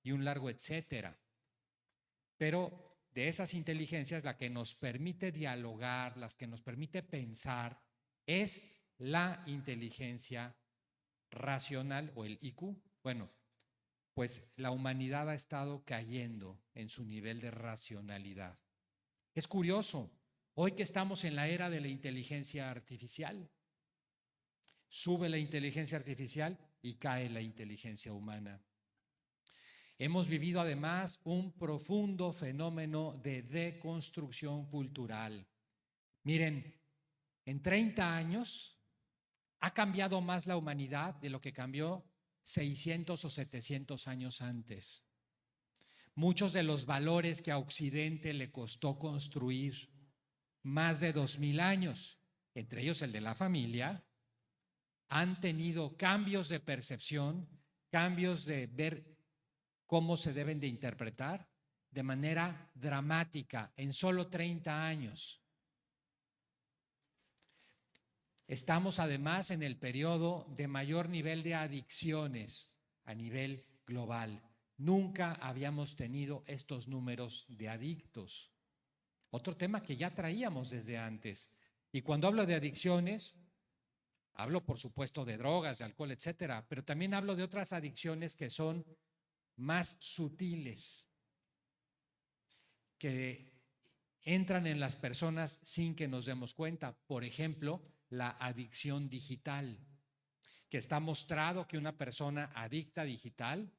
y un largo etcétera. Pero de esas inteligencias, la que nos permite dialogar, las que nos permite pensar, es la inteligencia racional o el IQ. Bueno, pues la humanidad ha estado cayendo en su nivel de racionalidad. Es curioso, hoy que estamos en la era de la inteligencia artificial, sube la inteligencia artificial y cae la inteligencia humana. Hemos vivido además un profundo fenómeno de deconstrucción cultural. Miren, en 30 años ha cambiado más la humanidad de lo que cambió 600 o 700 años antes. Muchos de los valores que a Occidente le costó construir más de 2000 años, entre ellos el de la familia, han tenido cambios de percepción, cambios de ver cómo se deben de interpretar de manera dramática en solo 30 años. Estamos además en el periodo de mayor nivel de adicciones a nivel global. Nunca habíamos tenido estos números de adictos. Otro tema que ya traíamos desde antes. Y cuando hablo de adicciones, hablo por supuesto de drogas, de alcohol, etcétera, pero también hablo de otras adicciones que son más sutiles, que entran en las personas sin que nos demos cuenta. Por ejemplo, la adicción digital, que está mostrado que una persona adicta digital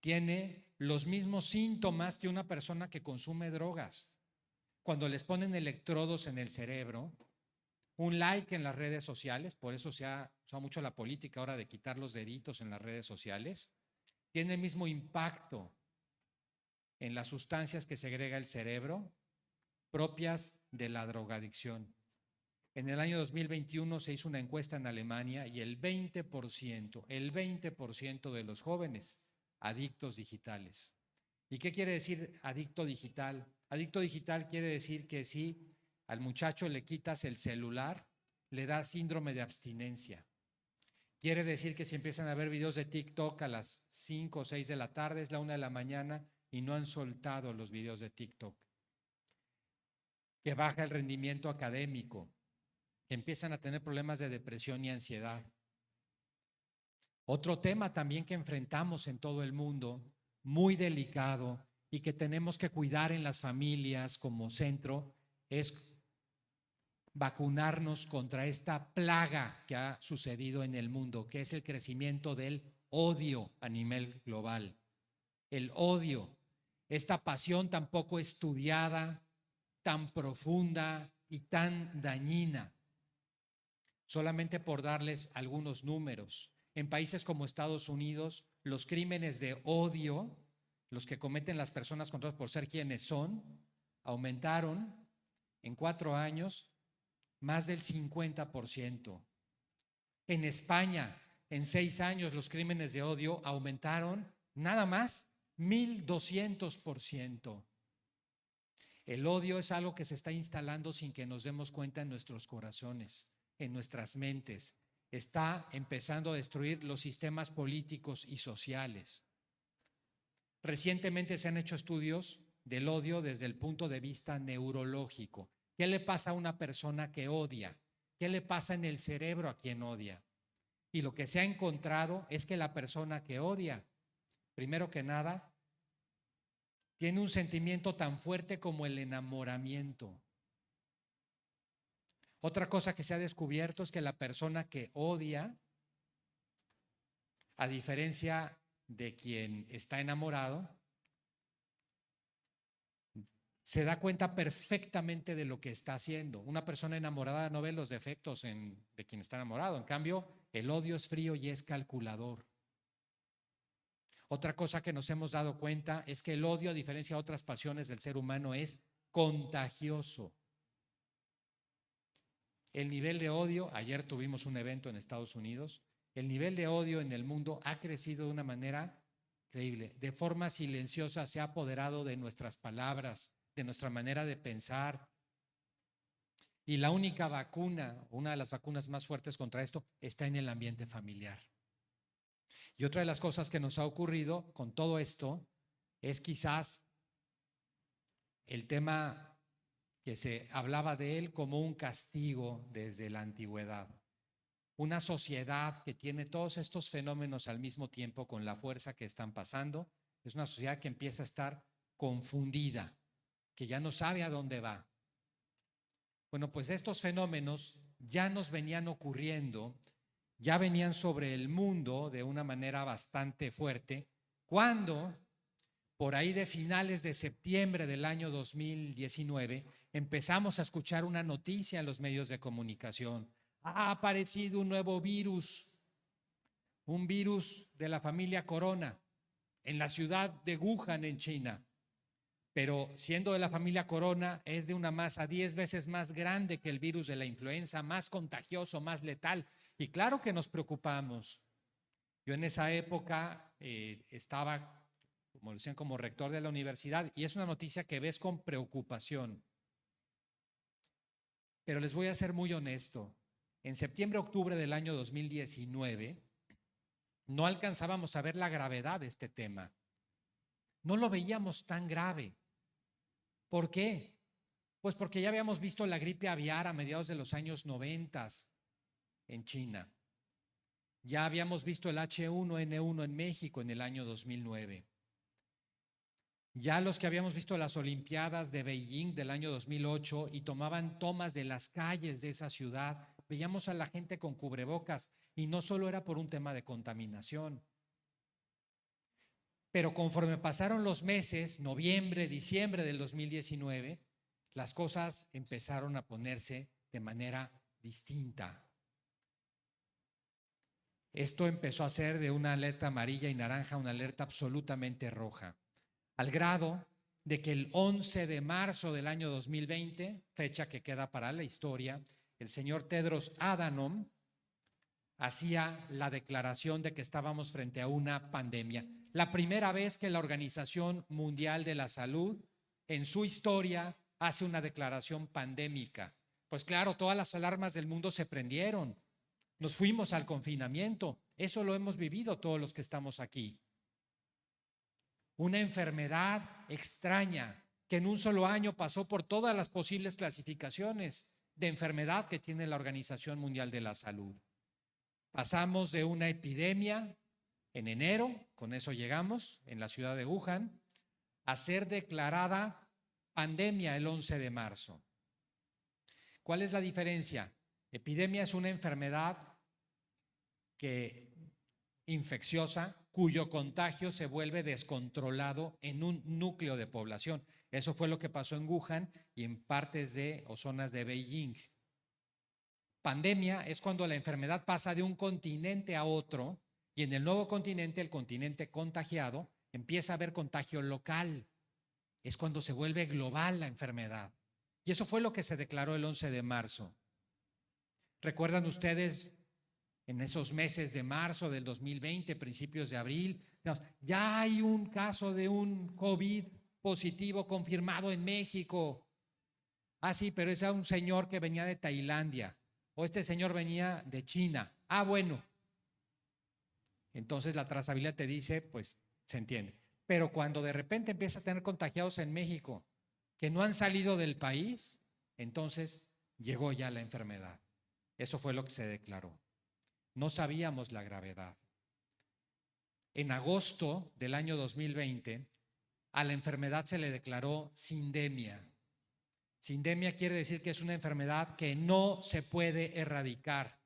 tiene los mismos síntomas que una persona que consume drogas. Cuando les ponen electrodos en el cerebro, un like en las redes sociales, por eso se ha usado mucho la política ahora de quitar los deditos en las redes sociales, tiene el mismo impacto en las sustancias que segrega el cerebro propias de la drogadicción. En el año 2021 se hizo una encuesta en Alemania y el 20% de los jóvenes adictos digitales. ¿Y qué quiere decir adicto digital? Adicto digital quiere decir que si al muchacho le quitas el celular, le da síndrome de abstinencia. Quiere decir que si empiezan a ver videos de TikTok a las 5 o 6 de la tarde, es la 1 de la mañana y no han soltado los videos de TikTok. Que baja el rendimiento académico, que empiezan a tener problemas de depresión y ansiedad. Otro tema también que enfrentamos en todo el mundo, muy delicado y que tenemos que cuidar en las familias como centro, es vacunarnos contra esta plaga que ha sucedido en el mundo, que es el crecimiento del odio a nivel global. El odio, esta pasión tan poco estudiada, tan profunda y tan dañina. Solamente por darles algunos números, en países como Estados Unidos, los crímenes de odio, los que cometen las personas contra por ser quienes son, aumentaron en 4 años más del 50%. En España, en 6 años, los crímenes de odio aumentaron nada más 1200%. El odio es algo que se está instalando sin que nos demos cuenta en nuestros corazones, en nuestras mentes. Está empezando a destruir los sistemas políticos y sociales. Recientemente se han hecho estudios del odio desde el punto de vista neurológico. ¿Qué le pasa a una persona que odia? ¿Qué le pasa en el cerebro a quien odia? Y lo que se ha encontrado es que la persona que odia, primero que nada, tiene un sentimiento tan fuerte como el enamoramiento. Otra cosa que se ha descubierto es que la persona que odia, a diferencia de quien está enamorado, se da cuenta perfectamente de lo que está haciendo. Una persona enamorada no ve los defectos de quien está enamorado. En cambio, el odio es frío y es calculador. Otra cosa que nos hemos dado cuenta es que el odio, a diferencia de otras pasiones del ser humano, es contagioso. El nivel de odio, ayer tuvimos un evento en Estados Unidos, el nivel de odio en el mundo ha crecido de una manera increíble. De forma silenciosa se ha apoderado de nuestras palabras, de nuestra manera de pensar. Y la única vacuna, una de las vacunas más fuertes contra esto, está en el ambiente familiar. Y otra de las cosas que nos ha ocurrido con todo esto es quizás el tema que se hablaba de él como un castigo desde la antigüedad. Una sociedad que tiene todos estos fenómenos al mismo tiempo con la fuerza que están pasando, es una sociedad que empieza a estar confundida, que ya no sabe a dónde va. Bueno, pues estos fenómenos ya nos venían ocurriendo, ya venían sobre el mundo de una manera bastante fuerte, cuando por ahí de finales de septiembre del año 2019 empezamos a escuchar una noticia en los medios de comunicación. Ha aparecido un nuevo virus, un virus de la familia Corona, en la ciudad de Wuhan, en China. Pero siendo de la familia Corona, es de una masa 10 veces más grande que el virus de la influenza, más contagioso, más letal. Y claro que nos preocupamos. Yo en esa época estaba, como decían, como rector de la universidad, y es una noticia que ves con preocupación. Pero les voy a ser muy honesto. En septiembre, octubre del año 2019, no alcanzábamos a ver la gravedad de este tema. No lo veíamos tan grave. ¿Por qué? Pues porque ya habíamos visto la gripe aviar a mediados de los años 90 en China. Ya habíamos visto el H1N1 en México en el año 2009. Ya los que habíamos visto las Olimpiadas de Beijing del año 2008 y tomaban tomas de las calles de esa ciudad, veíamos a la gente con cubrebocas y no solo era por un tema de contaminación. Pero conforme pasaron los meses, noviembre, diciembre del 2019, las cosas empezaron a ponerse de manera distinta. Esto empezó a ser de una alerta amarilla y naranja una alerta absolutamente roja, al grado de que el 11 de marzo del año 2020, fecha que queda para la historia, el señor Tedros Adhanom hacía la declaración de que estábamos frente a una pandemia. La primera vez que la Organización Mundial de la Salud en su historia hace una declaración pandémica. Pues claro, todas las alarmas del mundo se prendieron. Nos fuimos al confinamiento. Eso lo hemos vivido todos los que estamos aquí. Una enfermedad extraña que en un solo año pasó por todas las posibles clasificaciones de enfermedad que tiene la Organización Mundial de la Salud. Pasamos de una epidemia en enero, con eso llegamos en la ciudad de Wuhan, a ser declarada pandemia el 11 de marzo. ¿Cuál es la diferencia? Epidemia es una enfermedad infecciosa cuyo contagio se vuelve descontrolado en un núcleo de población. Eso fue lo que pasó en Wuhan y en partes de o zonas de Beijing. Pandemia es cuando la enfermedad pasa de un continente a otro y en el nuevo continente, el continente contagiado, empieza a haber contagio local. Es cuando se vuelve global la enfermedad. Y eso fue lo que se declaró el 11 de marzo. ¿Recuerdan ustedes en esos meses de marzo del 2020, principios de abril? Ya hay un caso de un COVID positivo confirmado en México. Ah, sí, pero es un señor que venía de Tailandia. O este señor venía de China. Ah, bueno. Entonces la trazabilidad te dice, pues se entiende. Pero cuando de repente empieza a tener contagiados en México que no han salido del país, entonces llegó ya la enfermedad. Eso fue lo que se declaró. No sabíamos la gravedad. En agosto del año 2020, a la enfermedad se le declaró sindemia. Sindemia quiere decir que es una enfermedad que no se puede erradicar,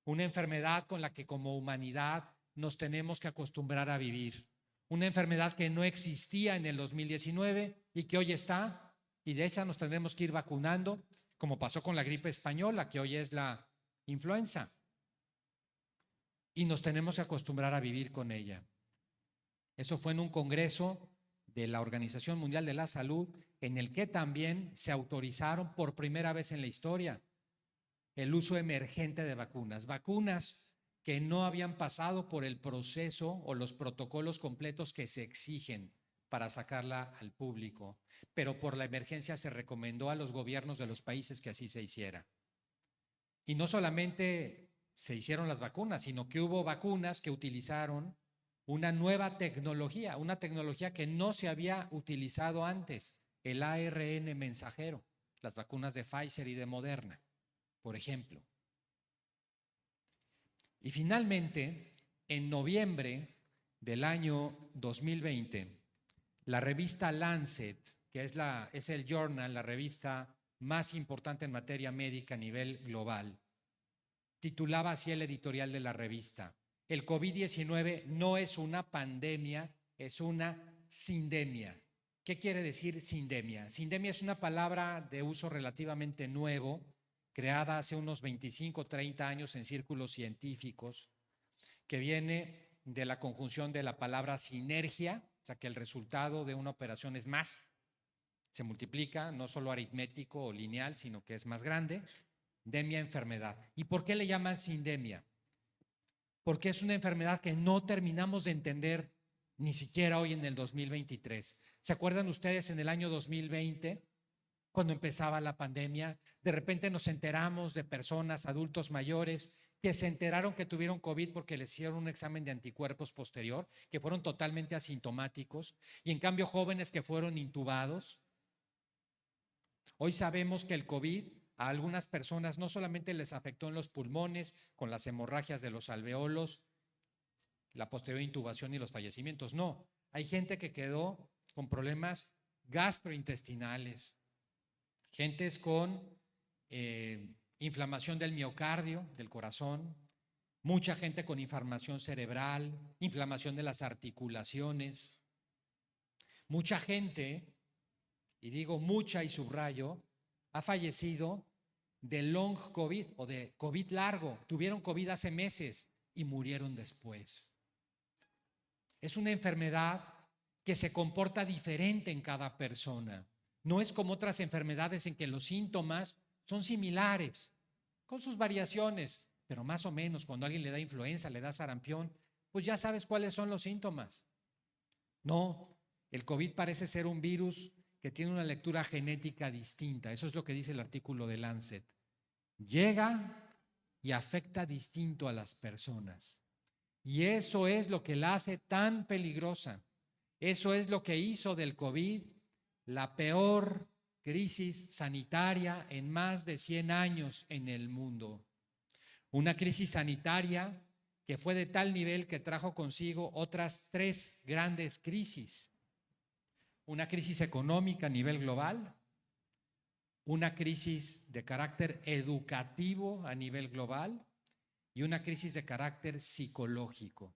una enfermedad con la que como humanidad nos tenemos que acostumbrar a vivir, una enfermedad que no existía en el 2019 y que hoy está, y de hecho nos tendremos que ir vacunando, como pasó con la gripe española, que hoy es la influenza, y nos tenemos que acostumbrar a vivir con ella. Eso fue en un congreso de la Organización Mundial de la Salud, en el que también se autorizaron por primera vez en la historia el uso emergente de vacunas que no habían pasado por el proceso o los protocolos completos que se exigen para sacarla al público, pero por la emergencia se recomendó a los gobiernos de los países que así se hiciera. Y no solamente se hicieron las vacunas, sino que hubo vacunas que utilizaron una nueva tecnología, una tecnología que no se había utilizado antes, el ARN mensajero, las vacunas de Pfizer y de Moderna, por ejemplo. Y finalmente, en noviembre del año 2020, la revista Lancet, que es el journal, la revista más importante en materia médica a nivel global, titulaba así el editorial de la revista: el COVID-19 no es una pandemia, es una sindemia. ¿Qué quiere decir sindemia? Sindemia es una palabra de uso relativamente nuevo, creada hace unos 25 o 30 años en círculos científicos, que viene de la conjunción de la palabra sinergia, o sea que el resultado de una operación es más, se multiplica, no solo aritmético o lineal, sino que es más grande. Demia, enfermedad. ¿Y por qué le llaman sindemia? Porque es una enfermedad que no terminamos de entender ni siquiera hoy en el 2023. ¿Se acuerdan ustedes en el año 2020, cuando empezaba la pandemia? De repente nos enteramos de personas, adultos mayores, que se enteraron que tuvieron COVID porque les hicieron un examen de anticuerpos posterior, que fueron totalmente asintomáticos, y en cambio jóvenes que fueron intubados. Hoy sabemos que el COVID a algunas personas no solamente les afectó en los pulmones, con las hemorragias de los alveolos, la posterior intubación y los fallecimientos. No, hay gente que quedó con problemas gastrointestinales, gentes con inflamación del miocardio, del corazón, mucha gente con inflamación cerebral, inflamación de las articulaciones, mucha gente, y digo mucha y subrayo, ha fallecido de long COVID o de COVID largo. Tuvieron COVID hace meses y murieron después. Es una enfermedad que se comporta diferente en cada persona. No es como otras enfermedades en que los síntomas son similares, con sus variaciones, pero más o menos cuando a alguien le da influenza, le da sarampión, pues ya sabes cuáles son los síntomas. No, el COVID parece ser un virus que tiene una lectura genética distinta. Eso es lo que dice el artículo de Lancet. Llega y afecta distinto a las personas. Y eso es lo que la hace tan peligrosa. Eso es lo que hizo del COVID la peor crisis sanitaria en más de 100 años en el mundo. Una crisis sanitaria que fue de tal nivel que trajo consigo otras 3 grandes crisis. Una crisis económica a nivel global, una crisis de carácter educativo a nivel global y una crisis de carácter psicológico.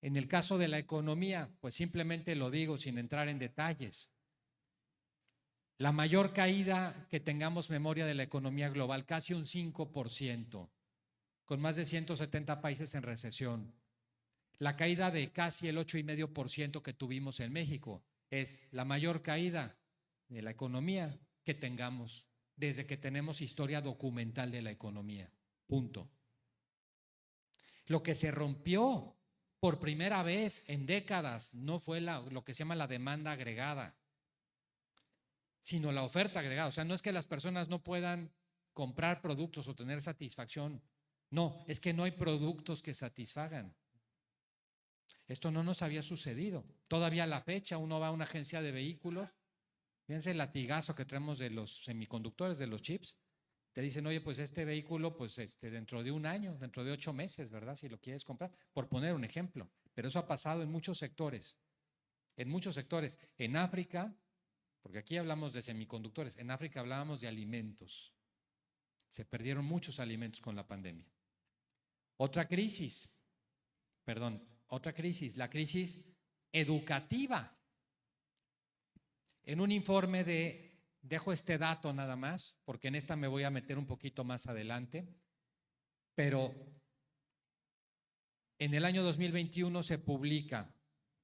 En el caso de la economía, pues simplemente lo digo sin entrar en detalles. La mayor caída que tengamos memoria de la economía global, casi un 5%, con más de 170 países en recesión. La caída de casi el 8,5% que tuvimos en México es la mayor caída de la economía que tengamos desde que tenemos historia documental de la economía. Punto. Lo que se rompió por primera vez en décadas no fue lo que se llama la demanda agregada, sino la oferta agregada. O sea, no es que las personas no puedan comprar productos o tener satisfacción. No, es que no hay productos que satisfagan. Esto no nos había sucedido. Todavía a la fecha uno va a una agencia de vehículos, fíjense el latigazo que traemos de los semiconductores, de los chips. Te dicen, oye, pues este vehículo, pues dentro de un año, dentro de 8 meses, ¿verdad? Si lo quieres comprar, por poner un ejemplo. Pero eso ha pasado en muchos sectores. En muchos sectores. En África, porque aquí hablamos de semiconductores, en África hablábamos de alimentos. Se perdieron muchos alimentos con la pandemia. Otra crisis, la crisis educativa. En un informe dejo este dato nada más, porque en esta me voy a meter un poquito más adelante, pero en el año 2021 se publica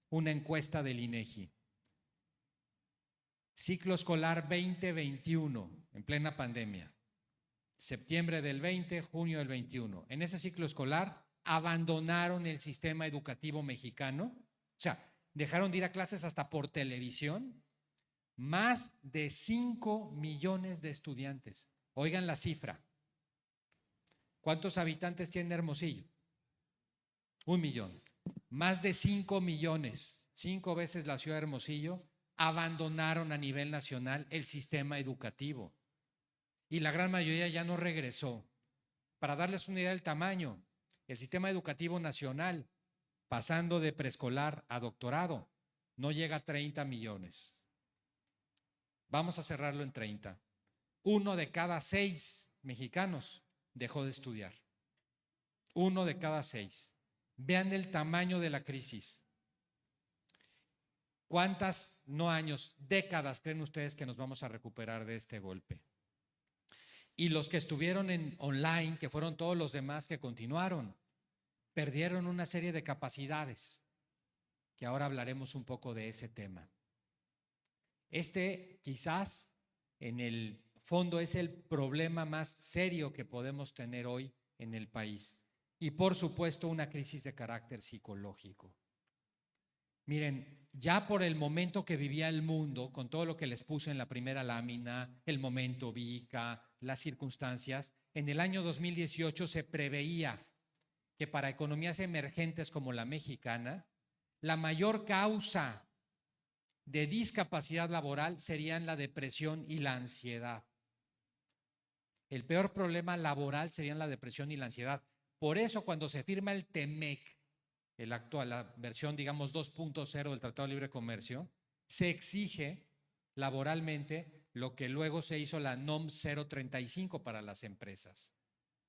una encuesta del INEGI. Ciclo escolar 2021, en plena pandemia. Septiembre del 20, junio del 21. En ese ciclo escolar abandonaron el sistema educativo mexicano, o sea, dejaron de ir a clases hasta por televisión, más de 5 millones de estudiantes. Oigan la cifra. ¿Cuántos habitantes tiene Hermosillo? 1 millón. Más de 5 millones, 5 veces la ciudad de Hermosillo, abandonaron a nivel nacional el sistema educativo. Y la gran mayoría ya no regresó. Para darles una idea del tamaño, el sistema educativo nacional, pasando de preescolar a doctorado, no llega a 30 millones. Vamos a cerrarlo en 30. 1 de cada 6 mexicanos dejó de estudiar. 1 de cada 6. Vean el tamaño de la crisis. ¿Cuántas, no años, décadas creen ustedes que nos vamos a recuperar de este golpe? Y los que estuvieron en online, que fueron todos los demás que continuaron, perdieron una serie de capacidades, que ahora hablaremos un poco de ese tema. Quizás en el fondo es el problema más serio que podemos tener hoy en el país. Y por supuesto una crisis de carácter psicológico. Miren, ya por el momento que vivía el mundo, con todo lo que les puse en la primera lámina, el momento VICA, las circunstancias, en el año 2018 se preveía que para economías emergentes como la mexicana, la mayor causa de discapacidad laboral serían la depresión y la ansiedad. El peor problema laboral serían la depresión y la ansiedad. Por eso cuando se firma el TEMEC, el actual, la versión digamos 2.0 del Tratado de Libre Comercio, se exige laboralmente lo que luego se hizo la NOM 035 para las empresas.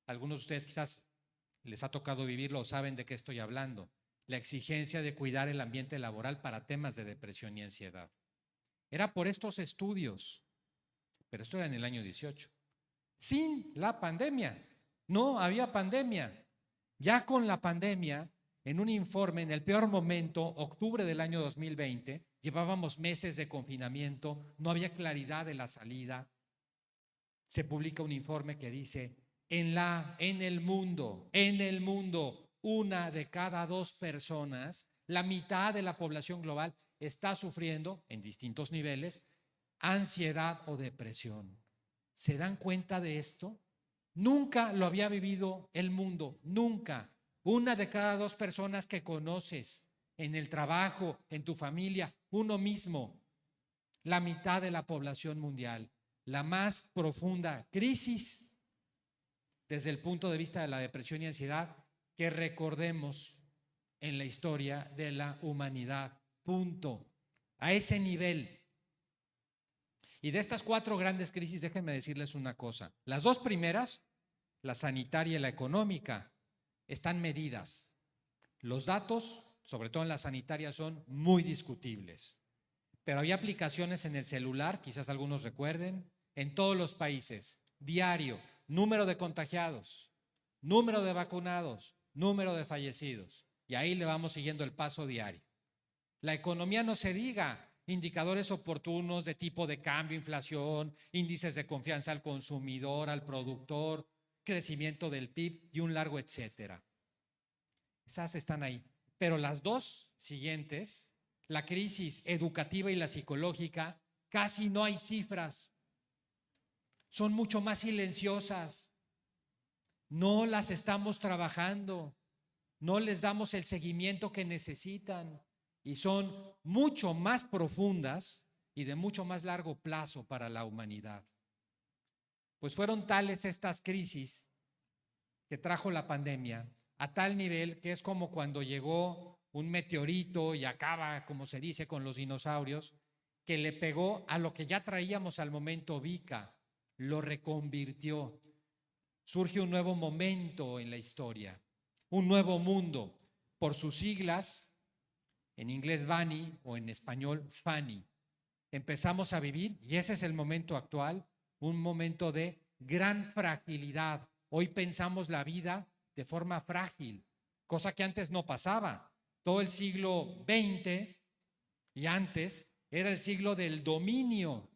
Algunos de ustedes quizás les ha tocado vivirlo o saben de qué estoy hablando. La exigencia de cuidar el ambiente laboral para temas de depresión y ansiedad. Era por estos estudios, pero esto era en el año 18. Sin la pandemia, no había pandemia. Ya con la pandemia, en un informe, en el peor momento, octubre del año 2020, llevábamos meses de confinamiento, no había claridad de la salida. Se publica un informe que dice, en el mundo, 1 de cada 2 personas, la mitad de la población global está sufriendo, en distintos niveles, ansiedad o depresión. ¿Se dan cuenta de esto? Nunca lo había vivido el mundo, nunca. 1 de cada 2 personas que conoces en el trabajo, en tu familia, uno mismo, la mitad de la población mundial. La más profunda crisis desde el punto de vista de la depresión y ansiedad que recordemos en la historia de la humanidad. Punto. A ese nivel. Y de estas 4 grandes crisis, déjenme decirles una cosa. Las 2 primeras, la sanitaria y la económica, están medidas. Los datos, sobre todo en la sanitaria, son muy discutibles. Pero había aplicaciones en el celular, quizás algunos recuerden, en todos los países, diario, número de contagiados, número de vacunados, número de fallecidos. Y ahí le vamos siguiendo el paso diario. La economía no se diga, indicadores oportunos de tipo de cambio, inflación, índices de confianza al consumidor, al productor, crecimiento del PIB y un largo etcétera. Esas están ahí. Pero las 2 siguientes, la crisis educativa y la psicológica, casi no hay cifras. Son mucho más silenciosas. No las estamos trabajando. No les damos el seguimiento que necesitan. Y son mucho más profundas y de mucho más largo plazo para la humanidad. Pues fueron tales estas crisis que trajo la pandemia, a tal nivel que es como cuando llegó un meteorito y acaba, como se dice, con los dinosaurios, que le pegó a lo que ya traíamos al momento VICA, lo reconvirtió. Surge un nuevo momento en la historia, un nuevo mundo, por sus siglas, en inglés BANI o en español FANI. Empezamos a vivir, y ese es el momento actual, un momento de gran fragilidad. Hoy pensamos la vida de forma frágil, cosa que antes no pasaba. Todo el siglo XX y antes era el siglo del dominio.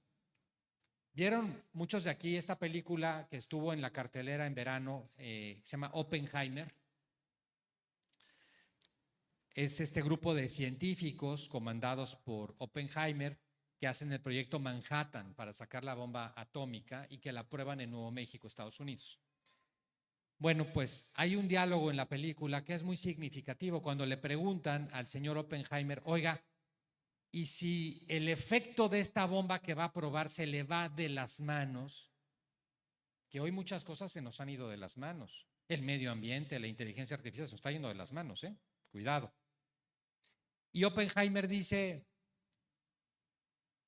¿Vieron muchos de aquí esta película que estuvo en la cartelera en verano, se llama Oppenheimer? Es este grupo de científicos comandados por Oppenheimer que hacen el proyecto Manhattan para sacar la bomba atómica y que la prueban en Nuevo México, Estados Unidos. Bueno, pues hay un diálogo en la película que es muy significativo cuando le preguntan al señor Oppenheimer, oiga, ¿y si el efecto de esta bomba que va a probar se le va de las manos? Que hoy muchas cosas se nos han ido de las manos. El medio ambiente, la inteligencia artificial se nos está yendo de las manos, ¿eh? Cuidado. Y Oppenheimer dice,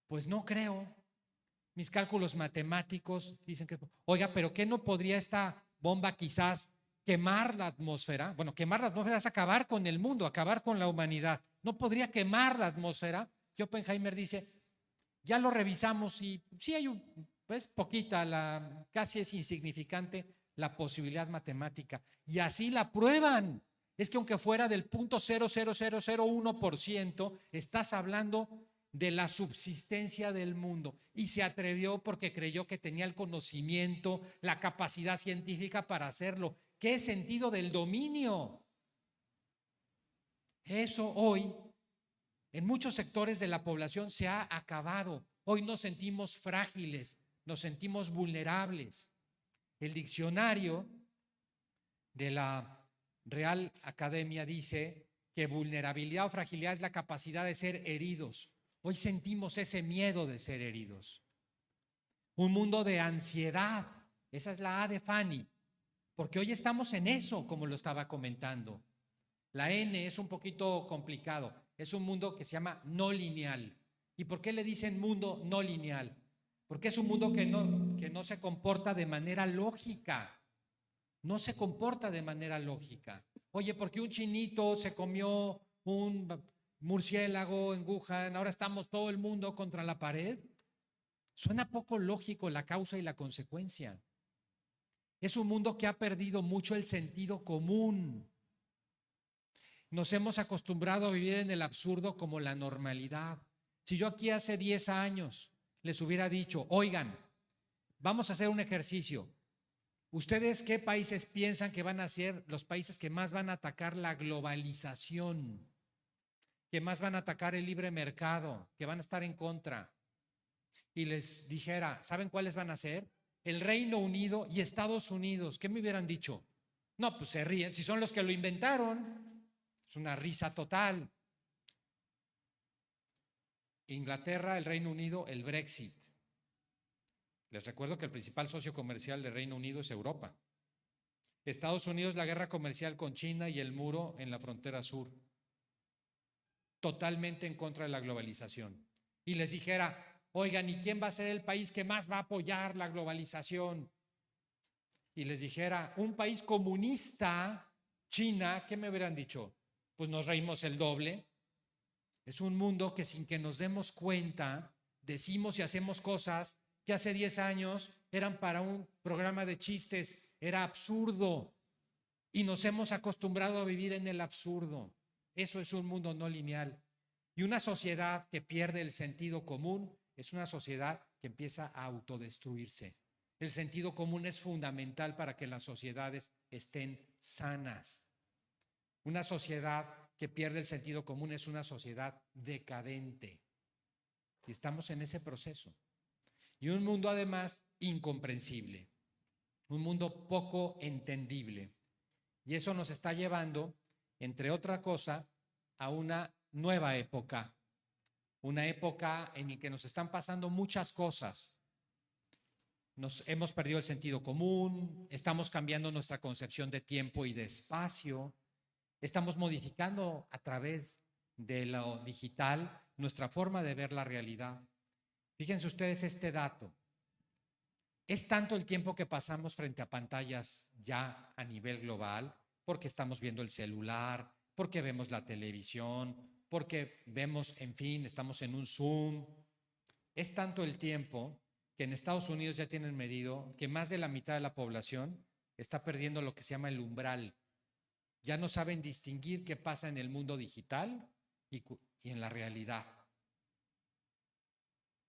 pues no creo. Mis cálculos matemáticos dicen que, oiga, pero ¿qué no podría esta bomba quizás quemar la atmósfera? Bueno, quemar la atmósfera es acabar con el mundo, acabar con la humanidad. ¿No podría quemar la atmósfera? Y Oppenheimer dice, ya lo revisamos y sí hay pues poquita, casi es insignificante la posibilidad matemática. Y así la prueban. Es que aunque fuera del 0.00001%, estás hablando de la subsistencia del mundo. Y se atrevió porque creyó que tenía el conocimiento, la capacidad científica para hacerlo. ¿Qué sentido del dominio? Eso hoy en muchos sectores de la población se ha acabado. Hoy nos sentimos frágiles, nos sentimos vulnerables. El diccionario de la Real Academia dice que vulnerabilidad o fragilidad es la capacidad de ser heridos. Hoy sentimos ese miedo de ser heridos. Un mundo de ansiedad, esa es la A de Fanny, porque hoy estamos en eso, como lo estaba comentando. La N es un poquito complicado, es un mundo que se llama no lineal. ¿Y por qué le dicen mundo no lineal? Porque es un mundo que no se comporta de manera lógica. No se comporta de manera lógica. Oye, porque un chinito se comió un murciélago en Wuhan, ahora estamos todo el mundo contra la pared. Suena poco lógico la causa y la consecuencia. Es un mundo que ha perdido mucho el sentido común. Nos hemos acostumbrado a vivir en el absurdo como la normalidad. Si yo aquí hace 10 años les hubiera dicho, oigan, vamos a hacer un ejercicio. ¿Ustedes qué países piensan que van a ser los países que más van a atacar la globalización? Que más van a atacar el libre mercado, que van a estar en contra. Y les dijera, ¿saben cuáles van a ser? El Reino Unido y Estados Unidos. ¿Qué me hubieran dicho? No, pues se ríen. Si son los que lo inventaron, es una risa total. Inglaterra, el Reino Unido, el Brexit. Les recuerdo que el principal socio comercial del Reino Unido es Europa. Estados Unidos, la guerra comercial con China y el muro en la frontera sur. Totalmente en contra de la globalización. Y les dijera, oigan, ¿y quién va a ser el país que más va a apoyar la globalización? Y les dijera, un país comunista, China, ¿qué me hubieran dicho? Pues nos reímos el doble. Es un mundo que sin que nos demos cuenta, decimos y hacemos cosas que hace 10 años eran para un programa de chistes, era absurdo. Y nos hemos acostumbrado a vivir en el absurdo. Eso es un mundo no lineal. Y una sociedad que pierde el sentido común es una sociedad que empieza a autodestruirse. El sentido común es fundamental para que las sociedades estén sanas. Una sociedad que pierde el sentido común es una sociedad decadente. Y estamos en ese proceso. Y un mundo además incomprensible, un mundo poco entendible. Y eso nos está llevando, entre otra cosa, a una nueva época, una época en la que nos están pasando muchas cosas. Nos hemos perdido el sentido común, estamos cambiando nuestra concepción de tiempo y de espacio, estamos modificando a través de lo digital nuestra forma de ver la realidad. Fíjense ustedes este dato. Es tanto el tiempo que pasamos frente a pantallas ya a nivel global, porque estamos viendo el celular, porque vemos la televisión, porque vemos, en fin, estamos en un Zoom. Es tanto el tiempo que en Estados Unidos ya tienen medido que más de la mitad de la población está perdiendo lo que se llama el umbral. Ya no saben distinguir qué pasa en el mundo digital y en la realidad.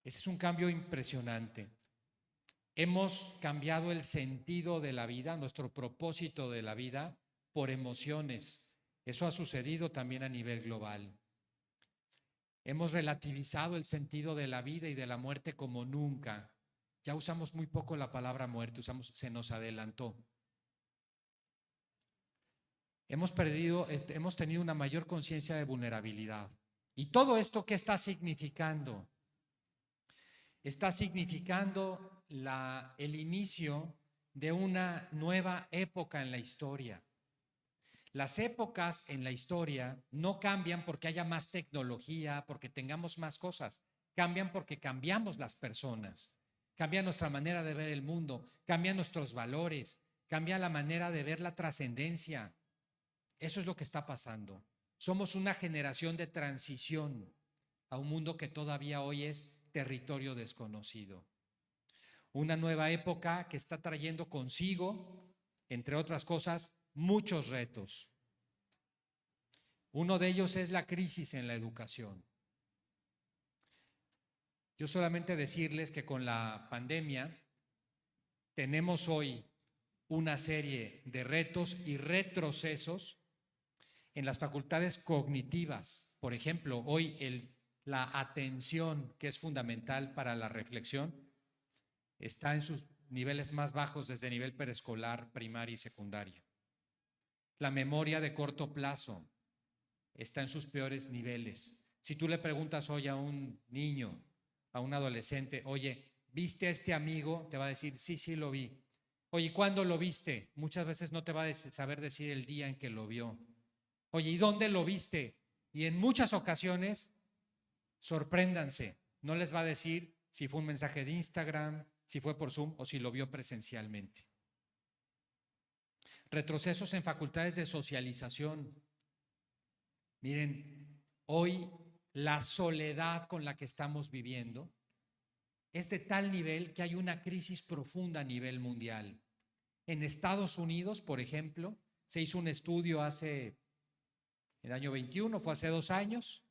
Ese es un cambio impresionante. Hemos cambiado el sentido de la vida, nuestro propósito de la vida, por emociones. Eso ha sucedido también a nivel global. Hemos relativizado el sentido de la vida y de la muerte como nunca. Ya usamos muy poco la palabra muerte, se nos adelantó. hemos tenido una mayor conciencia de vulnerabilidad. ¿Y todo esto qué está significando? Está significando el inicio de una nueva época en la historia. Las épocas en la historia no cambian porque haya más tecnología, porque tengamos más cosas. Cambian porque cambiamos las personas. Cambia nuestra manera de ver el mundo, cambian nuestros valores, cambia la manera de ver la trascendencia. Eso es lo que está pasando. Somos una generación de transición a un mundo que todavía hoy es territorio desconocido. Una nueva época que está trayendo consigo, entre otras cosas, muchos retos. Uno de ellos es la crisis en la educación. Yo solamente decirles que con la pandemia tenemos hoy una serie de retos y retrocesos en las facultades cognitivas. Por ejemplo, hoy la atención, que es fundamental para la reflexión, está en sus niveles más bajos desde nivel preescolar, primaria y secundaria. La memoria de corto plazo está en sus peores niveles. Si tú le preguntas hoy a un niño, a un adolescente, oye, ¿viste a este amigo? Te va a decir, sí, sí lo vi. Oye, ¿cuándo lo viste? Muchas veces no te va a saber decir el día en que lo vio. Oye, ¿y dónde lo viste? Y en muchas ocasiones, sorpréndanse, no les va a decir si fue un mensaje de Instagram, si fue por Zoom o si lo vio presencialmente. Retrocesos en facultades de socialización. Miren, hoy la soledad con la que estamos viviendo es de tal nivel que hay una crisis profunda a nivel mundial. En Estados Unidos, por ejemplo, se hizo un estudio el año 21, fue hace 2 años.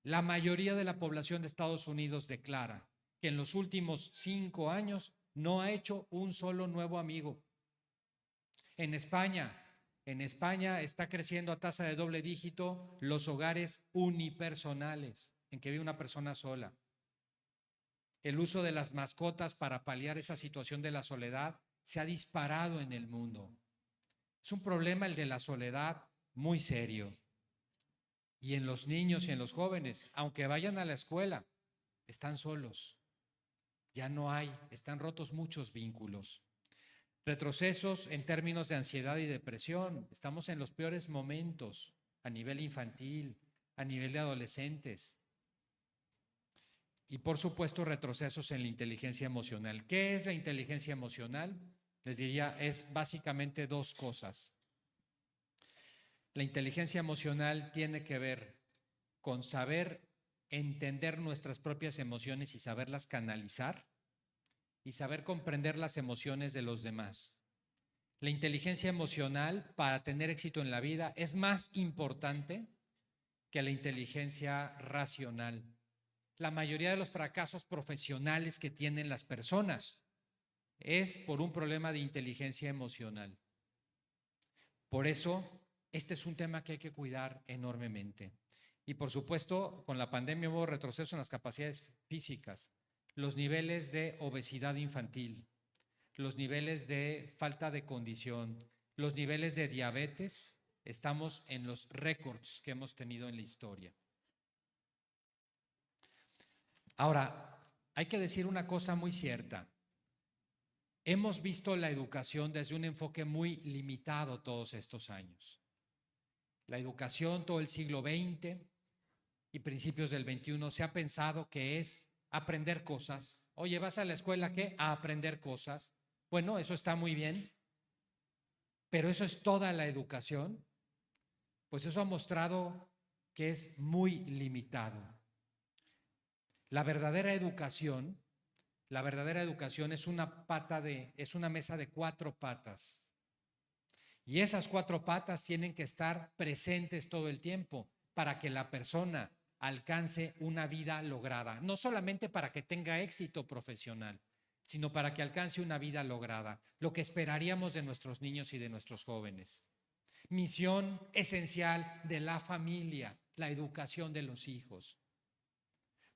La mayoría de la población de Estados Unidos declara que en los últimos 5 años no ha hecho un solo nuevo amigo. En España está creciendo a tasa de doble dígito los hogares unipersonales, en que vive una persona sola. El uso de las mascotas para paliar esa situación de la soledad se ha disparado en el mundo. Es un problema el de la soledad muy serio. Y en los niños y en los jóvenes, aunque vayan a la escuela, están solos. Ya no hay, están rotos muchos vínculos. Retrocesos en términos de ansiedad y depresión. Estamos en los peores momentos a nivel infantil, a nivel de adolescentes. Y por supuesto, retrocesos en la inteligencia emocional. ¿Qué es la inteligencia emocional? Les diría, es básicamente 2 cosas. La inteligencia emocional tiene que ver con saber entender nuestras propias emociones y saberlas canalizar y saber comprender las emociones de los demás. La inteligencia emocional, para tener éxito en la vida, es más importante que la inteligencia racional. La mayoría de los fracasos profesionales que tienen las personas es por un problema de inteligencia emocional. Por eso, este es un tema que hay que cuidar enormemente. Y por supuesto, con la pandemia hubo retroceso en las capacidades físicas, los niveles de obesidad infantil, los niveles de falta de condición, los niveles de diabetes, estamos en los récords que hemos tenido en la historia. Ahora, hay que decir una cosa muy cierta. Hemos visto la educación desde un enfoque muy limitado todos estos años. La educación todo el siglo XX y principios del XXI se ha pensado que es aprender cosas. Oye, ¿vas a la escuela qué? A aprender cosas. Bueno, eso está muy bien, pero ¿eso es toda la educación? Pues eso ha mostrado que es muy limitado. La verdadera educación es es una mesa de 4 patas. Y esas 4 patas tienen que estar presentes todo el tiempo para que la persona alcance una vida lograda. No solamente para que tenga éxito profesional, sino para que alcance una vida lograda. Lo que esperaríamos de nuestros niños y de nuestros jóvenes. Misión esencial de la familia, la educación de los hijos.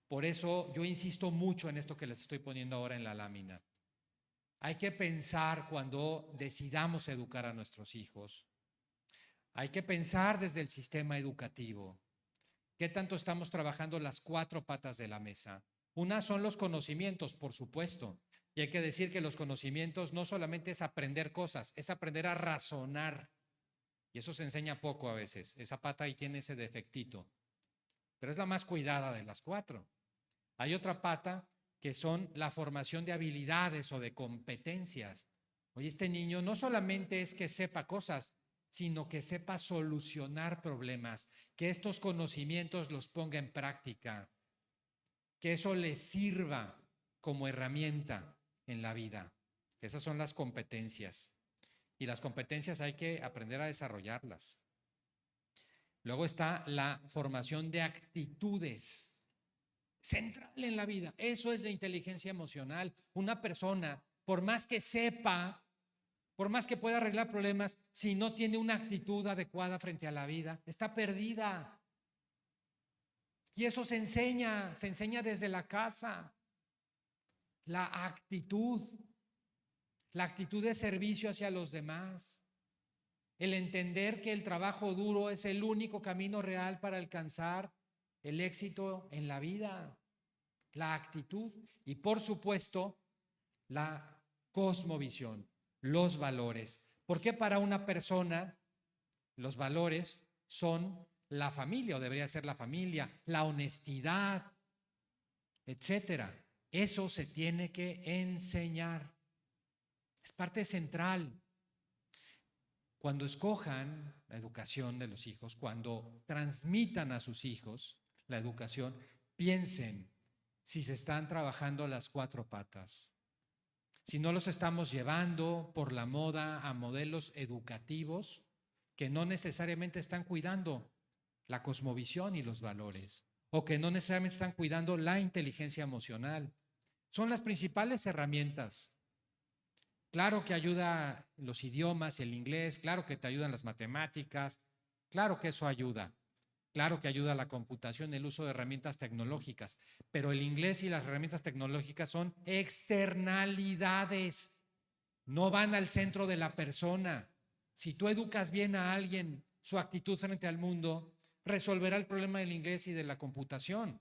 Por eso yo insisto mucho en esto que les estoy poniendo ahora en la lámina. Hay que pensar cuando decidamos educar a nuestros hijos. Hay que pensar desde el sistema educativo. ¿Qué tanto estamos trabajando las 4 patas de la mesa? Una son los conocimientos, por supuesto. Y hay que decir que los conocimientos no solamente es aprender cosas, es aprender a razonar. Y eso se enseña poco a veces. Esa pata ahí tiene ese defectito. Pero es la más cuidada de las 4. Hay otra pata que son la formación de habilidades o de competencias. Oye, este niño no solamente es que sepa cosas, sino que sepa solucionar problemas, que estos conocimientos los ponga en práctica, que eso le sirva como herramienta en la vida. Esas son las competencias. Y las competencias hay que aprender a desarrollarlas. Luego está la formación de actitudes, central en la vida. Eso es la inteligencia emocional. Una persona, por más que sepa, por más que pueda arreglar problemas, si no tiene una actitud adecuada frente a la vida, está perdida. Y eso se enseña desde la casa. La actitud de servicio hacia los demás, el entender que el trabajo duro es el único camino real para alcanzar el éxito en la vida, la actitud y por supuesto la cosmovisión, los valores. Porque para una persona los valores son la familia o debería ser la familia, la honestidad, etcétera. Eso se tiene que enseñar. Es parte central. Cuando escojan la educación de los hijos, cuando transmitan a sus hijos la educación, piensen si se están trabajando las 4 patas. Si no los estamos llevando por la moda a modelos educativos que no necesariamente están cuidando la cosmovisión y los valores, o que no necesariamente están cuidando la inteligencia emocional. Son las principales herramientas. Claro que ayuda los idiomas, el inglés, claro que te ayudan las matemáticas, claro que eso ayuda, claro que ayuda la computación, el uso de herramientas tecnológicas, pero el inglés y las herramientas tecnológicas son externalidades, no van al centro de la persona. Si tú educas bien a alguien, su actitud frente al mundo resolverá el problema del inglés y de la computación.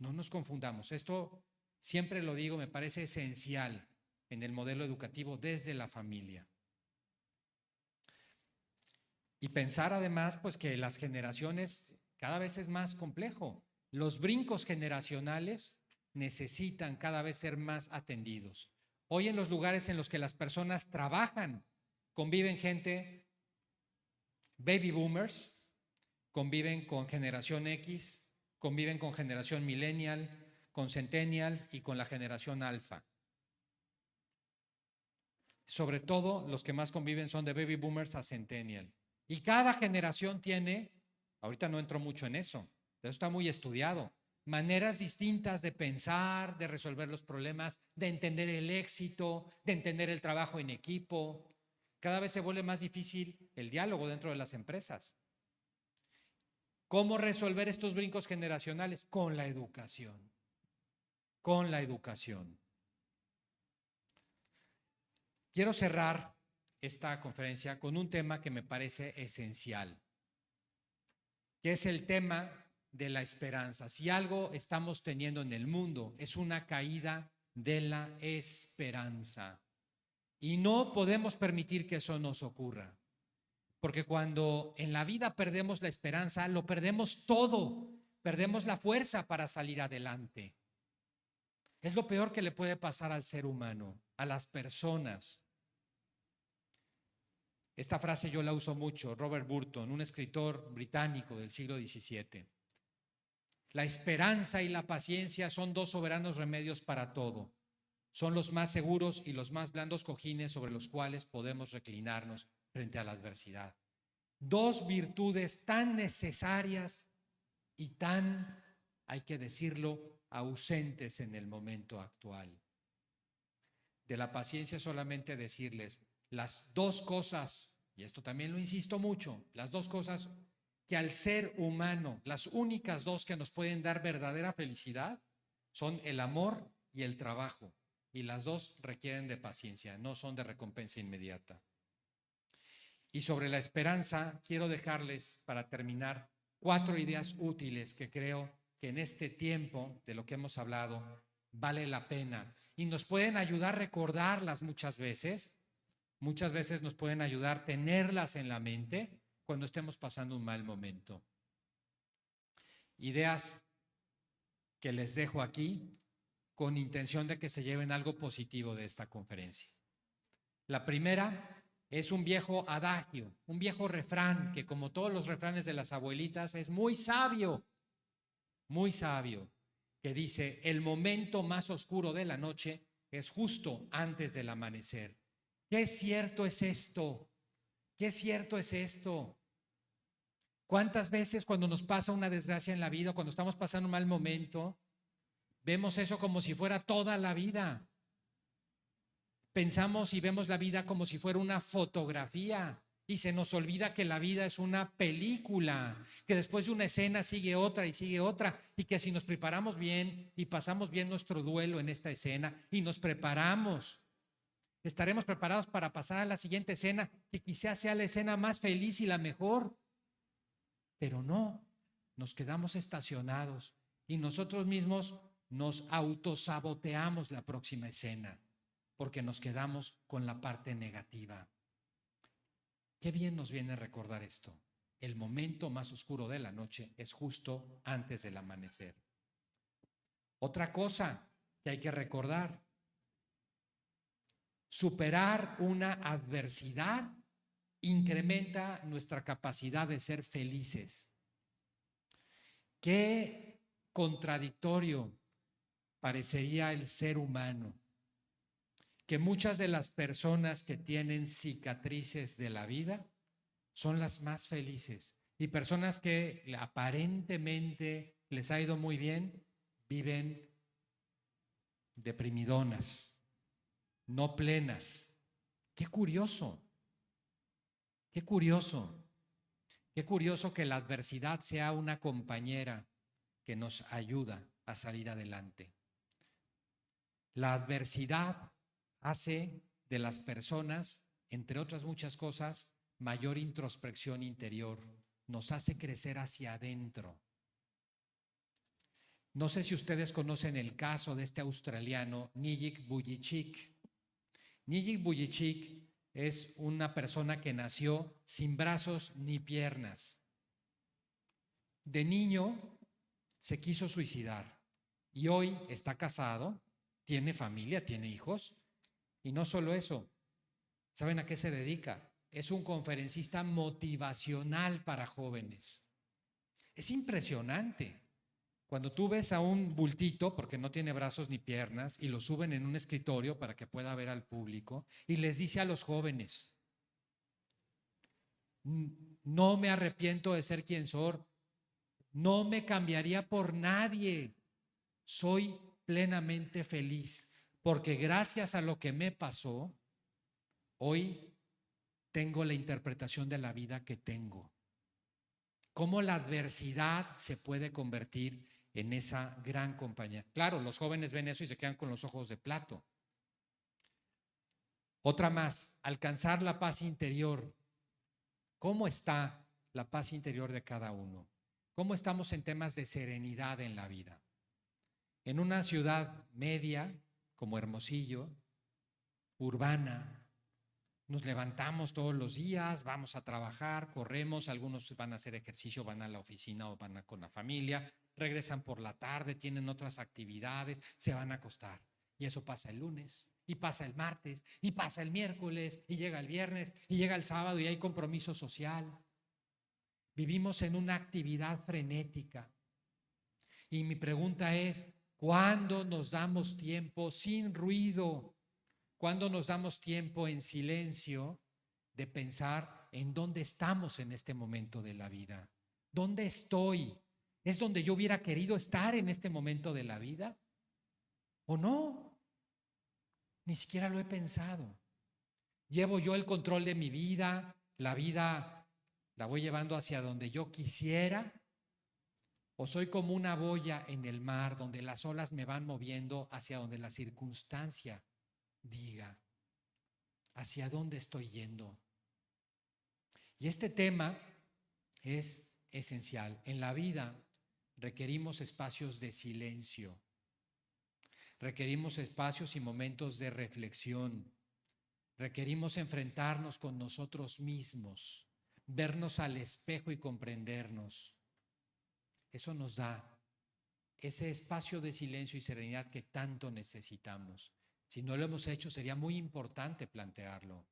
No nos confundamos, esto siempre lo digo, me parece esencial en el modelo educativo desde la familia. Y pensar además pues que las generaciones cada vez es más complejo. Los brincos generacionales necesitan cada vez ser más atendidos. Hoy en los lugares en los que las personas trabajan, conviven gente, baby boomers, conviven con generación X, conviven con generación millennial, con centennial y con la generación alfa. Sobre todo los que más conviven son de baby boomers a centennial. Y cada generación tiene, ahorita no entro mucho en eso, pero está muy estudiado, maneras distintas de pensar, de resolver los problemas, de entender el éxito, de entender el trabajo en equipo. Cada vez se vuelve más difícil el diálogo dentro de las empresas. ¿Cómo resolver estos brincos generacionales? Con la educación. Con la educación. Quiero cerrar esta conferencia con un tema que me parece esencial, que es el tema de la esperanza. Si algo estamos teniendo en el mundo es una caída de la esperanza. Y no podemos permitir que eso nos ocurra. Porque cuando en la vida perdemos la esperanza, lo perdemos todo. Perdemos la fuerza para salir adelante. Es lo peor que le puede pasar al ser humano, a las personas. Esta frase yo la uso mucho, Robert Burton, un escritor británico del siglo XVII. La esperanza y la paciencia son 2 soberanos remedios para todo. Son los más seguros y los más blandos cojines sobre los cuales podemos reclinarnos frente a la adversidad. 2 virtudes tan necesarias y tan, hay que decirlo, ausentes en el momento actual. De la paciencia solamente decirles las 2 cosas, y esto también lo insisto mucho, las 2 cosas que al ser humano, las únicas 2 que nos pueden dar verdadera felicidad, son el amor y el trabajo. Y las 2 requieren de paciencia, no son de recompensa inmediata. Y sobre la esperanza, quiero dejarles para terminar 4 ideas útiles que creo que en este tiempo de lo que hemos hablado vale la pena y nos pueden ayudar a recordarlas muchas veces. Muchas veces nos pueden ayudar a tenerlas en la mente cuando estemos pasando un mal momento. Ideas que les dejo aquí con intención de que se lleven algo positivo de esta conferencia. La primera es un viejo adagio, un viejo refrán que, como todos los refranes de las abuelitas, es muy sabio, que dice: el momento más oscuro de la noche es justo antes del amanecer. ¿Qué cierto es esto? ¿Qué cierto es esto? ¿Cuántas veces cuando nos pasa una desgracia en la vida, cuando estamos pasando un mal momento, vemos eso como si fuera toda la vida? Pensamos y vemos la vida como si fuera una fotografía y se nos olvida que la vida es una película, que después de una escena sigue otra y que si nos preparamos bien y pasamos bien nuestro duelo en esta escena y nos preparamos, estaremos preparados para pasar a la siguiente escena, que quizás sea la escena más feliz y la mejor. Pero no, nos quedamos estacionados y nosotros mismos nos autosaboteamos la próxima escena porque nos quedamos con la parte negativa. Qué bien nos viene a recordar esto. El momento más oscuro de la noche es justo antes del amanecer. Otra cosa que hay que recordar: superar una adversidad incrementa nuestra capacidad de ser felices. Qué contradictorio parecería el ser humano, que muchas de las personas que tienen cicatrices de la vida son las más felices, y personas que aparentemente les ha ido muy bien viven deprimidonas, no plenas. Qué curioso, qué curioso. Qué curioso que la adversidad sea una compañera que nos ayuda a salir adelante. La adversidad hace de las personas, entre otras muchas cosas, mayor introspección interior, nos hace crecer hacia adentro. No sé si ustedes conocen el caso de este australiano, Niyic Vujicic. Niyic Vujicic es una persona que nació sin brazos ni piernas. De niño se quiso suicidar y hoy está casado, tiene familia, tiene hijos, y no solo eso, ¿saben a qué se dedica? Es un conferencista motivacional para jóvenes. Es impresionante. Cuando tú ves a un bultito, porque no tiene brazos ni piernas, y lo suben en un escritorio para que pueda ver al público, y les dice a los jóvenes: no me arrepiento de ser quien soy, no me cambiaría por nadie, soy plenamente feliz, porque gracias a lo que me pasó, hoy tengo la interpretación de la vida que tengo. Cómo la adversidad se puede convertir en esa gran compañía. Claro, los jóvenes ven eso y se quedan con los ojos de plato. Otra más: alcanzar la paz interior. ¿Cómo está la paz interior de cada uno? ¿Cómo estamos en temas de serenidad en la vida? En una ciudad media como Hermosillo, urbana, nos levantamos todos los días, vamos a trabajar, corremos, algunos van a hacer ejercicio, van a la oficina o van con la familia, regresan por la tarde, tienen otras actividades, se van a acostar. Y eso pasa el lunes, y pasa el martes, y pasa el miércoles, y llega el viernes, y llega el sábado, y hay compromiso social. Vivimos en una actividad frenética. Y mi pregunta es: ¿cuándo nos damos tiempo sin ruido? ¿Cuándo nos damos tiempo en silencio de pensar en dónde estamos en este momento de la vida? ¿Dónde estoy? ¿Es donde yo hubiera querido estar en este momento de la vida? ¿O no? Ni siquiera lo he pensado. ¿Llevo yo el control de mi vida? ¿La vida la voy llevando hacia donde yo quisiera? ¿O soy como una boya en el mar donde las olas me van moviendo hacia donde la circunstancia diga? ¿Hacia dónde estoy yendo? Y este tema es esencial. En la vida requerimos espacios de silencio, requerimos espacios y momentos de reflexión, requerimos enfrentarnos con nosotros mismos, vernos al espejo y comprendernos. Eso nos da ese espacio de silencio y serenidad que tanto necesitamos. Si no lo hemos hecho, sería muy importante plantearlo.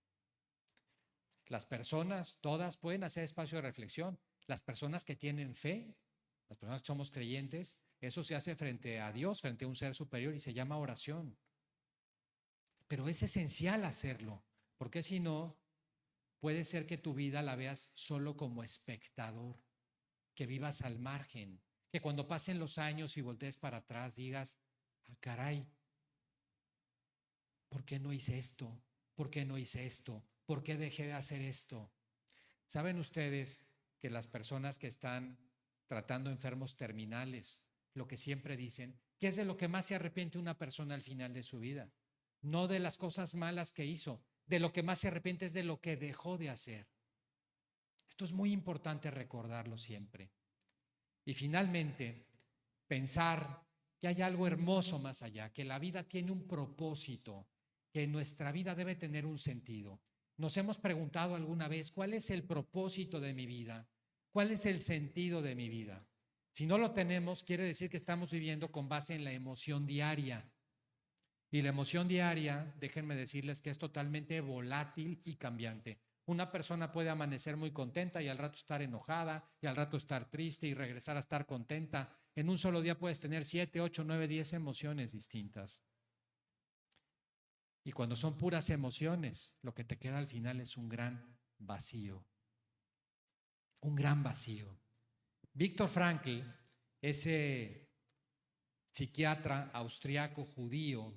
Las personas, todas pueden hacer espacio de reflexión. Las personas que tienen fe, las personas que somos creyentes, eso se hace frente a Dios, frente a un ser superior y se llama oración. Pero es esencial hacerlo, porque si no, puede ser que tu vida la veas solo como espectador, que vivas al margen, que cuando pasen los años y voltees para atrás digas, ah, caray, ¿por qué no hice esto? ¿Por qué no hice esto? ¿Por qué dejé de hacer esto? ¿Saben ustedes que las personas que están tratando enfermos terminales, lo que siempre dicen, que es de lo que más se arrepiente una persona al final de su vida? No de las cosas malas que hizo, de lo que más se arrepiente es de lo que dejó de hacer. Esto es muy importante recordarlo siempre. Y finalmente, pensar que hay algo hermoso más allá, que la vida tiene un propósito, que nuestra vida debe tener un sentido. ¿Nos hemos preguntado alguna vez cuál es el propósito de mi vida? ¿Cuál es el sentido de mi vida? Si no lo tenemos, quiere decir que estamos viviendo con base en la emoción diaria. Y la emoción diaria, déjenme decirles que es totalmente volátil y cambiante. Una persona puede amanecer muy contenta y al rato estar enojada y al rato estar triste y regresar a estar contenta. En un solo día puedes tener 7, 8, 9, 10 emociones distintas. Y cuando son puras emociones, lo que te queda al final es un gran vacío. Un gran vacío. Viktor Frankl, ese psiquiatra austriaco judío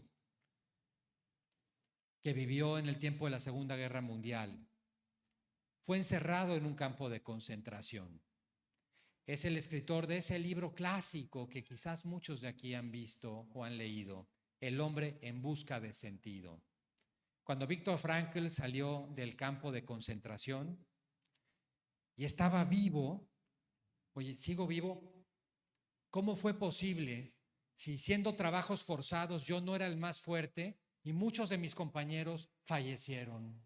que vivió en el tiempo de la Segunda Guerra Mundial, fue encerrado en un campo de concentración. Es el escritor de ese libro clásico que quizás muchos de aquí han visto o han leído, El hombre en busca de sentido. Cuando Viktor Frankl salió del campo de concentración y estaba vivo, oye, ¿sigo vivo? ¿Cómo fue posible si siendo trabajos forzados yo no era el más fuerte y muchos de mis compañeros fallecieron?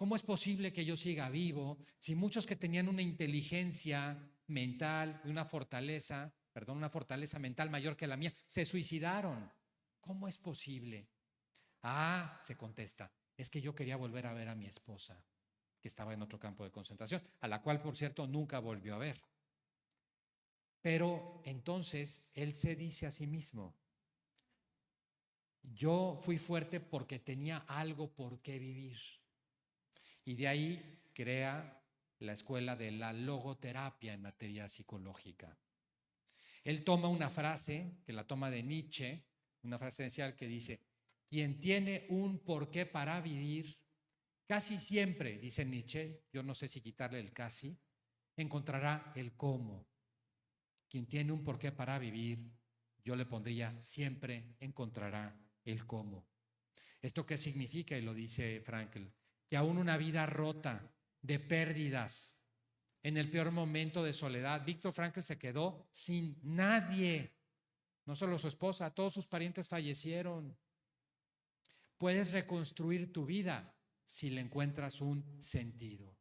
¿Cómo es posible que yo siga vivo si muchos que tenían una inteligencia mental y una fortaleza mental mayor que la mía, se suicidaron? ¿Cómo es posible? Ah, se contesta, es que yo quería volver a ver a mi esposa, que estaba en otro campo de concentración, a la cual, por cierto, nunca volvió a ver. Pero entonces él se dice a sí mismo, yo fui fuerte porque tenía algo por qué vivir. Y de ahí crea la escuela de la logoterapia en materia psicológica. Él toma una frase, que la toma de Nietzsche, una frase esencial que dice, quien tiene un porqué para vivir, casi siempre, dice Nietzsche, yo no sé si quitarle el casi, encontrará el cómo. Quien tiene un porqué para vivir, yo le pondría siempre encontrará el cómo. ¿Esto qué significa? Y lo dice Frankl, que aún una vida rota de pérdidas, en el peor momento de soledad, Viktor Frankl se quedó sin nadie, no solo su esposa, todos sus parientes fallecieron. Puedes reconstruir tu vida si le encuentras un sentido.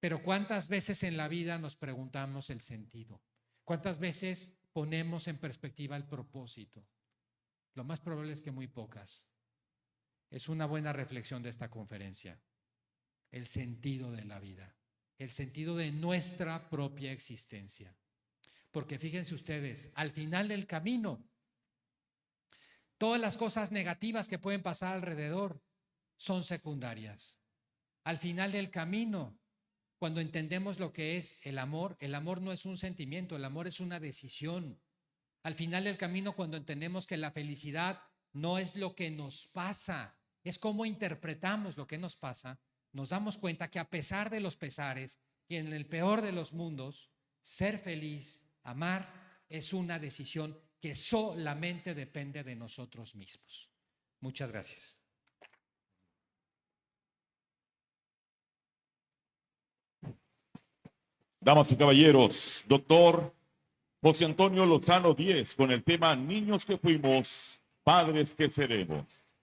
Pero ¿cuántas veces en la vida nos preguntamos el sentido? ¿Cuántas veces ponemos en perspectiva el propósito? Lo más probable es que muy pocas. Es una buena reflexión de esta conferencia. El sentido de la vida, el sentido de nuestra propia existencia. Porque fíjense ustedes, al final del camino, todas las cosas negativas que pueden pasar alrededor son secundarias. Al final del camino, cuando entendemos lo que es el amor no es un sentimiento, el amor es una decisión. Al final del camino, cuando entendemos que la felicidad no es lo que nos pasa, es cómo interpretamos lo que nos pasa, nos damos cuenta que a pesar de los pesares y en el peor de los mundos, ser feliz, amar, es una decisión que solamente depende de nosotros mismos. Muchas gracias. Damas y caballeros, doctor José Antonio Lozano Díez con el tema Niños que fuimos, padres que seremos.